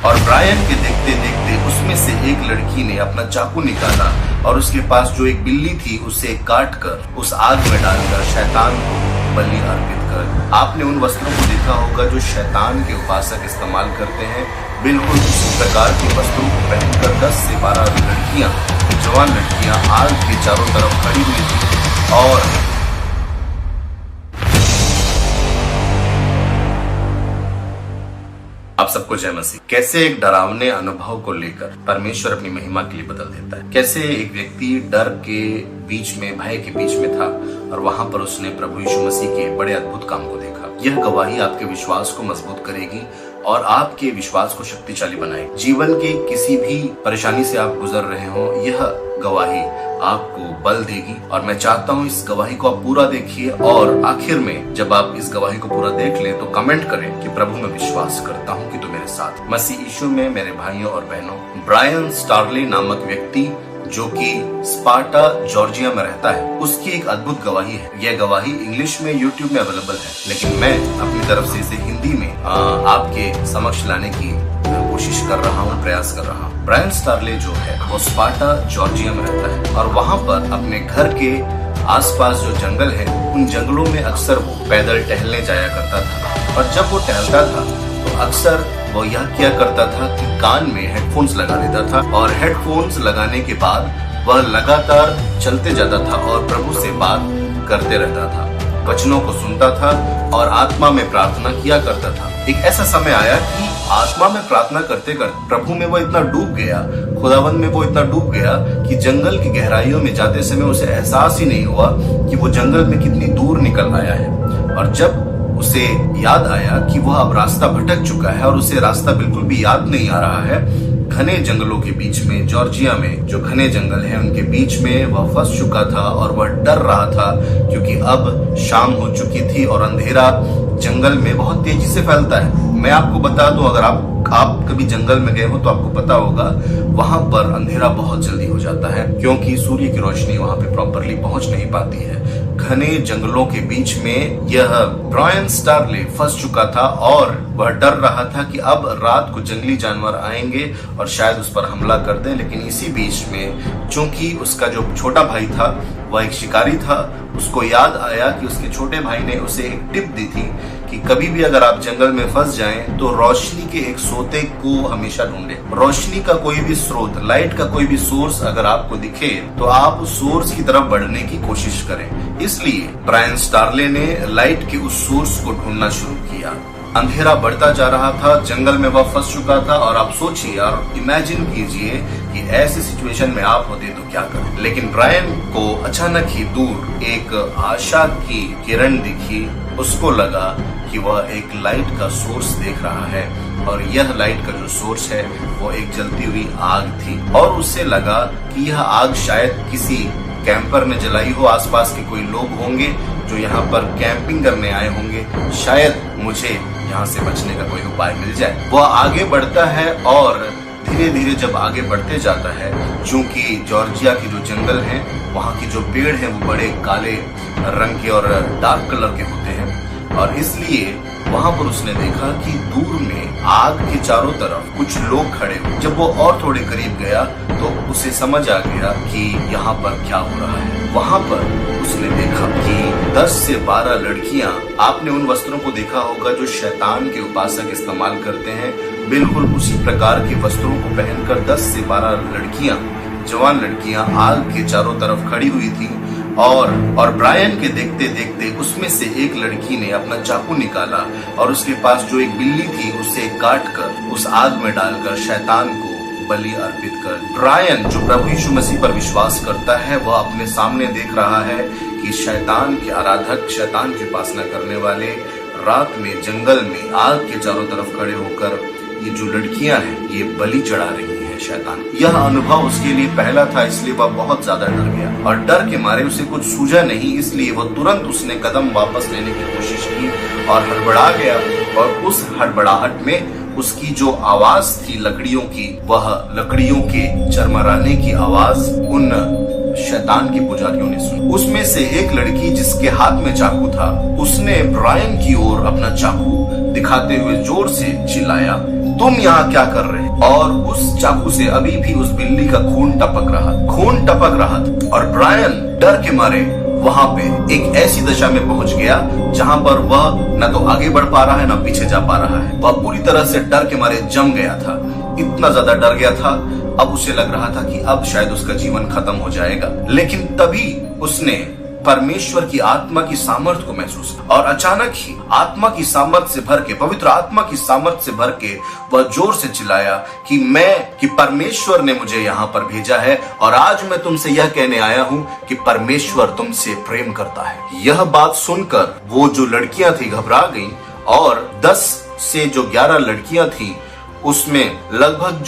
और ब्रायन के देखते देखते उसमें से एक लड़की ने अपना चाकू निकाला और उसके पास जो एक बिल्ली थी उसे काट कर उस आग में डालकर शैतान को बलि अर्पित कर। आपने उन वस्त्रों को देखा होगा जो शैतान के उपासक इस्तेमाल करते हैं। बिल्कुल उसी प्रकार के वस्त्रों को पहनकर 10 से 12 लड़कियां, जवान लड़कियां आग के चारों तरफ खड़ी हुई थी और आप सबको जय मसीह। कैसे एक डरावने अनुभव को लेकर परमेश्वर अपनी महिमा के लिए बदल देता है। कैसे एक व्यक्ति डर के बीच में, भय के बीच में था और वहां पर उसने प्रभु यीशु मसीह के बड़े अद्भुत काम को देखा। यह गवाही आपके विश्वास को मजबूत करेगी और आपके विश्वास को शक्तिशाली बनाएगी। जीवन के किसी भी परेशानी से आप गुजर रहे हो, यह गवाही आपको बल देगी और मैं चाहता हूँ इस गवाही को आप पूरा देखिए और आखिर में जब आप इस गवाही को पूरा देख लें तो कमेंट करें कि प्रभु मैं विश्वास करता हूँ कि तू मेरे साथ। मसीह यीशु में मेरे भाइयों और बहनों, ब्रायन स्टारले नामक व्यक्ति जो कि स्पार्टा जॉर्जिया में रहता है, उसकी एक अद्भुत गवाही है। यह गवाही इंग्लिश में यूट्यूब में अवेलेबल है, लेकिन मैं अपनी तरफ से इसे हिंदी में आपके समक्ष लाने की कोशिश कर रहा हूँ, प्रयास कर रहा हूँ। ब्रायन स्टारले जो है वो स्पार्टा जॉर्जिया में रहता है और वहाँ पर अपने घर के आसपास जो जंगल है उन जंगलों में अक्सर वो पैदल टहलने जाया करता था और जब वो टहलता था तो अक्सर वो यह किया करता था कि कान में हेडफोन्स लगा लेता था और हेडफोन्स लगाने के बाद वह लगातार चलते जाता था और प्रभु से बात करते रहता था, वचनों को सुनता था और आत्मा में प्रार्थना किया करता था। एक ऐसा समय आया कि आत्मा में प्रार्थना करते करते प्रभु में वो इतना डूब गया, खुदावंद में वो इतना डूब गया कि जंगल की गहराइयों में जाते समय उसे एहसास ही नहीं हुआ कि वो जंगल में कितनी दूर निकल आया है। और जब उसे याद आया कि वह अब रास्ता भटक चुका है और उसे रास्ता बिल्कुल भी याद नहीं आ रहा है, घने जंगलों के बीच में, जॉर्जिया में जो घने जंगल हैं उनके बीच में वह फंस चुका था और वह डर रहा था क्योंकि अब शाम हो चुकी थी और अंधेरा जंगल में बहुत तेजी से फैलता है। मैं आपको बता दूं, अगर आप कभी जंगल में गए हो तो आपको पता होगा वहां पर अंधेरा बहुत जल्दी हो जाता है क्योंकि सूर्य की रोशनी वहां पे प्रॉपरली पहुंच नहीं पाती है। घने जंगलों के बीच में यह ब्रायन स्टारले फंस चुका था और वह डर रहा था कि अब रात को जंगली जानवर आएंगे और शायद उस पर हमला कर दें। लेकिन इसी बीच में चूंकि उसका जो छोटा भाई था वह एक शिकारी था, उसको याद आया कि उसके छोटे भाई ने उसे एक टिप दी थी कि कभी भी अगर आप जंगल में फंस जाएं तो रोशनी के एक सोते को हमेशा ढूंढें। रोशनी का कोई भी स्रोत, लाइट का कोई भी सोर्स अगर आपको दिखे तो आप उस सोर्स की तरफ बढ़ने की कोशिश करें। इसलिए ब्रायन स्टारले ने लाइट के उस सोर्स को ढूंढना शुरू किया। अंधेरा बढ़ता जा रहा था, जंगल में वह फंस चुका था और आप सोचिए और इमेजिन कीजिए कि ऐसी सिचुएशन में आप होते तो क्या करें। लेकिन ब्रायन को अचानक ही दूर एक आशा की किरण दिखी। उसको लगा कि वह एक लाइट का सोर्स देख रहा है और यह लाइट का जो सोर्स है वो एक जलती हुई आग थी और उससे लगा कि यह आग शायद किसी कैंपर ने जलाई हो, आसपास के कोई लोग होंगे जो यहाँ पर कैंपिंग करने आए होंगे, शायद मुझे यहाँ से बचने का कोई उपाय मिल जाए। वह आगे बढ़ता है और धीरे धीरे जब आगे बढ़ते जाता है, चूंकि जॉर्जिया की जो जंगल हैं वहाँ की जो पेड़ हैं वो बड़े काले रंग के और डार्क कलर के होते हैं और इसलिए वहां पर उसने देखा कि दूर में आग के चारों तरफ कुछ लोग खड़े हुए। जब वो और थोड़े करीब गया तो उसे समझ आ गया कि यहाँ पर क्या हो रहा है। वहां पर उसने देखा कि 10 से 12 लड़कियां, आपने उन वस्त्रों को देखा होगा जो शैतान के उपासक इस्तेमाल करते हैं, बिल्कुल उसी प्रकार के वस्त्रों को पहनकर 10 से 12 लड़कियां, जवान लड़कियां आग के चारों तरफ खड़ी हुई थी और ब्रायन के देखते देखते उसमें से एक लड़की ने अपना चाकू निकाला और उसके पास जो एक बिल्ली थी उसे काट कर उस आग में डालकर शैतान को बलि अर्पित कर। ब्रायन जो प्रभु यीशु मसीह पर विश्वास करता है वह अपने सामने देख रहा है कि शैतान के आराधक, शैतान की उपासना करने वाले रात में जंगल में आग के चारों तरफ खड़े होकर ये जो लड़कियां हैं ये बलि चढ़ा रही हैं शैतान। यह अनुभव उसके लिए पहला था, इसलिए वह बहुत ज्यादा डर गया और डर के मारे उसे कुछ सूझा नहीं, इसलिए वह तुरंत उसने कदम वापस लेने की कोशिश की और हड़बड़ा गया और उस हड़बड़ाहट में उसकी जो आवाज थी लकड़ियों की, वह लकड़ियों के चरमराने की आवाज उन शैतान के पुजारियों ने सुनी। उसमें से एक लड़की जिसके हाथ में चाकू था, उसने ब्रायन की ओर अपना चाकू दिखाते हुए जोर से चिल्लाया तुम यहाँ क्या कर रहे हो? और उस चाकू से अभी भी उस बिल्ली का खून टपक रहा था और ब्रायन डर के मारे वहां पे एक ऐसी दशा में पहुंच गया जहां पर वह न तो आगे बढ़ पा रहा है न पीछे जा पा रहा है। वह पूरी तरह से डर के मारे जम गया था, इतना ज्यादा डर गया था। अब उसे लग रहा था कि अब शायद उसका जीवन खत्म हो जाएगा। लेकिन तभी उसने परमेश्वर की आत्मा की सामर्थ को महसूस किया और अचानक ही आत्मा की सामर्थ से भर के, पवित्र आत्मा की सामर्थ से भर के वह जोर से चिल्लाया कि परमेश्वर ने मुझे यहाँ पर भेजा है और आज मैं तुमसे यह कहने आया हूँ कि परमेश्वर तुमसे प्रेम करता है। यह बात सुनकर वो जो लड़कियां थी घबरा गईं और 10 से जो 11 लड़कियां थी उसमें लगभग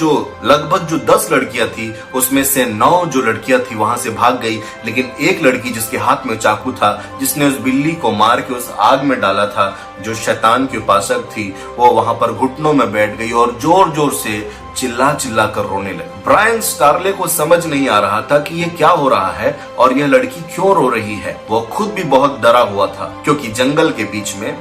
जो 10 लड़कियां थी उसमें से 9 जो लड़कियां थी वहां से भाग गई। लेकिन एक लड़की जिसके हाथ में चाकू था, जिसने उस बिल्ली को मार के उस आग में डाला था, जो शैतान की उपासक थी, वो वहां पर घुटनों में बैठ गई और जोर जोर से चिल्ला कर रोने लगी। ब्रायन स्टारले को समझ नहीं आ रहा था कि ये क्या हो रहा है और यह लड़की क्यों रो रही है। वो खुद भी बहुत डरा हुआ था क्योंकि जंगल के बीच में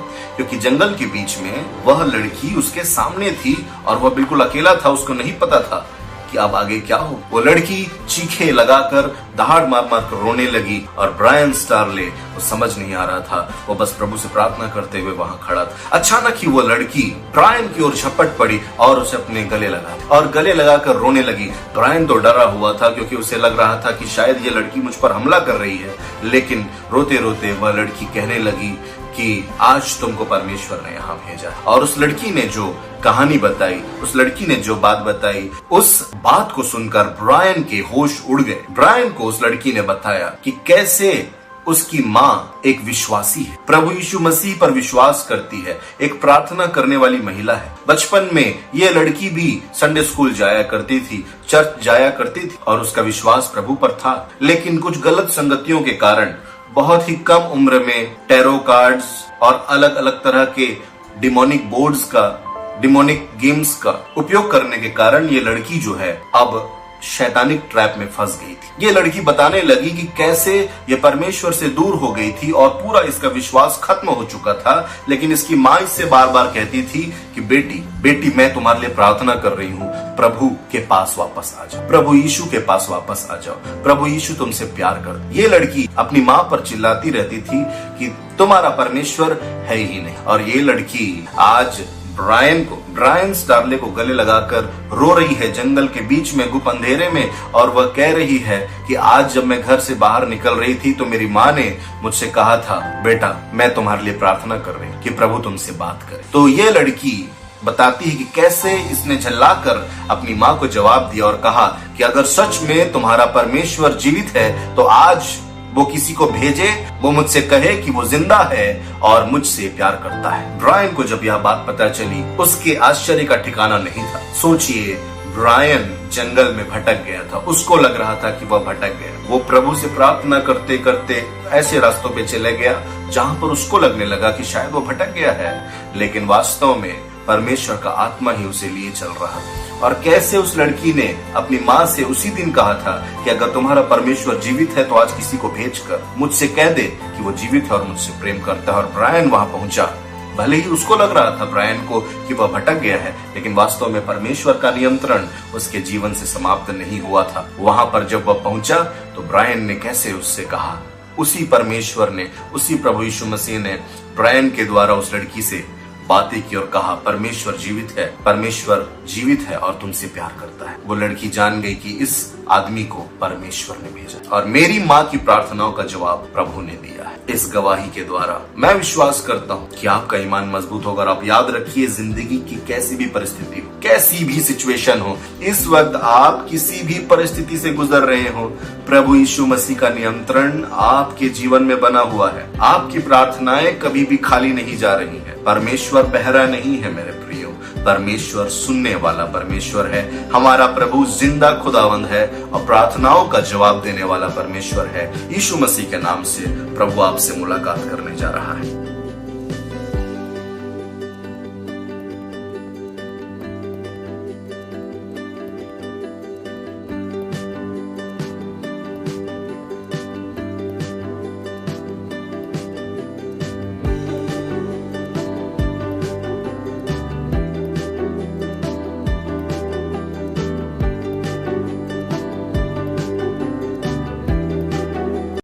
वह लड़की उसके सामने थी और वह बिल्कुल अकेला था। उसको नहीं पता था कि अब आगे क्या हो। वो लड़की चीखे लगाकर, दहाड़ मार कर रोने लगी और ब्रायन स्टारले वो समझ नहीं आ रहा था। वो बस प्रभु से प्रार्थना करते हुए वहां खड़ा था। अचानक ही वो लड़की ब्रायन की ओर झपट पड़ी और उसे अपने गले लगाकर रोने लगी। ब्रायन तो डरा हुआ था क्योंकि उसे लग रहा था कि शायद ये लड़की मुझ पर हमला कर रही है। लेकिन रोते रोते वह लड़की कहने लगी कि आज तुमको परमेश्वर ने यहाँ भेजा। और उस लड़की ने जो कहानी बताई, उस लड़की ने जो बात बताई, उस बात को सुनकर ब्रायन के होश उड़ गए। ब्रायन को उस लड़की ने बताया कि कैसे उसकी माँ एक विश्वासी है, प्रभु यीशु मसीह पर विश्वास करती है, एक प्रार्थना करने वाली महिला है। बचपन में ये लड़की भी संडे स्कूल जाया करती थी, चर्च जाया करती थी और उसका विश्वास प्रभु पर था। लेकिन कुछ गलत संगतियों के कारण बहुत ही कम उम्र में टैरो कार्ड्स और अलग अलग तरह के डिमोनिक गेम्स का उपयोग करने के कारण ये लड़की जो है अब शैतानिक ट्रैप में फंस गई थी। ये लड़की बताने लगी कि कैसे ये परमेश्वर से दूर हो गई थी और पूरा इसका विश्वास खत्म हो चुका था। लेकिन इसकी माँ इससे बार बार कहती थी कि बेटी मैं तुम्हारे लिए प्रार्थना कर रही हूँ, प्रभु के पास वापस आ जाओ, प्रभु यीशु के पास वापस आ जाओ, प्रभु यीशु तुमसे प्यार कर। ये लड़की अपनी माँ पर चिल्लाती रहती थी कि तुम्हारा परमेश्वर है ही नहीं। और ये लड़की आज ब्रायन स्टारले को गले लगाकर रो रही है जंगल के बीच में गुप्त अंधेरे में। और वह कह रही है कि आज जब मैं घर से बाहर निकल रही थी तो मेरी माँ ने मुझसे कहा था, बेटा मैं तुम्हारे लिए प्रार्थना कर रही हूँ कि प्रभु तुमसे बात करे। तो ये लड़की बताती है कि कैसे इसने झल्लाकर अपनी माँ को जवाब दिया और कहा कि अगर सच में तुम्हारा परमेश्वर जीवित है तो आज वो किसी को भेजे, वो मुझसे कहे कि वो जिंदा है और मुझसे प्यार करता है। ब्रायन को जब यह बात पता चली उसके आश्चर्य का ठिकाना नहीं था। सोचिए, ब्रायन जंगल में भटक गया था, उसको लग रहा था कि वह भटक गया। वो प्रभु से प्रार्थना करते करते ऐसे रास्तों पे चले गया जहां पर उसको लगने लगा कि शायद वो भटक गया है, लेकिन वास्तव में परमेश्वर का आत्मा ही उसे लिए चल रहा। और कैसे उस लड़की ने अपनी माँ से उसी दिन कहा था कि अगर तुम्हारा परमेश्वर जीवित है तो आज किसी को भेजकर मुझसे कह दे कि वो जीवित है और मुझसे प्रेम करता है। और ब्रायन वहां पहुंचा। भले ही उसको लग रहा था ब्रायन को कि वह भटक गया है, लेकिन वास्तव में परमेश्वर का नियंत्रण उसके जीवन से समाप्त नहीं हुआ था। वहां पर जब वह पहुंचा तो ब्रायन ने कैसे उससे कहा, उसी परमेश्वर ने, उसी प्रभु यीशु मसीह ने ब्रायन के द्वारा उस लड़की से बातें की और कहा परमेश्वर जीवित है और तुमसे प्यार करता है। वो लड़की जान गई कि इस आदमी को परमेश्वर ने भेजा और मेरी माँ की प्रार्थनाओं का जवाब प्रभु ने दिया है। इस गवाही के द्वारा मैं विश्वास करता हूँ कि आपका ईमान मजबूत होगा। आप याद रखिए, जिंदगी की कैसी भी परिस्थिति हो, कैसी भी सिचुएशन हो, इस वक्त आप किसी भी परिस्थिति से गुजर रहे हो, प्रभु यीशु मसीह का नियंत्रण आपके जीवन में बना हुआ है। आपकी प्रार्थनाएं कभी भी खाली नहीं जा रही है। परमेश्वर बहरा नहीं है मेरे प्रियो, परमेश्वर सुनने वाला परमेश्वर है। हमारा प्रभु जिंदा खुदावंद है और प्रार्थनाओं का जवाब देने वाला परमेश्वर है। यीशु मसीह के नाम से प्रभु आपसे मुलाकात करने जा रहा है।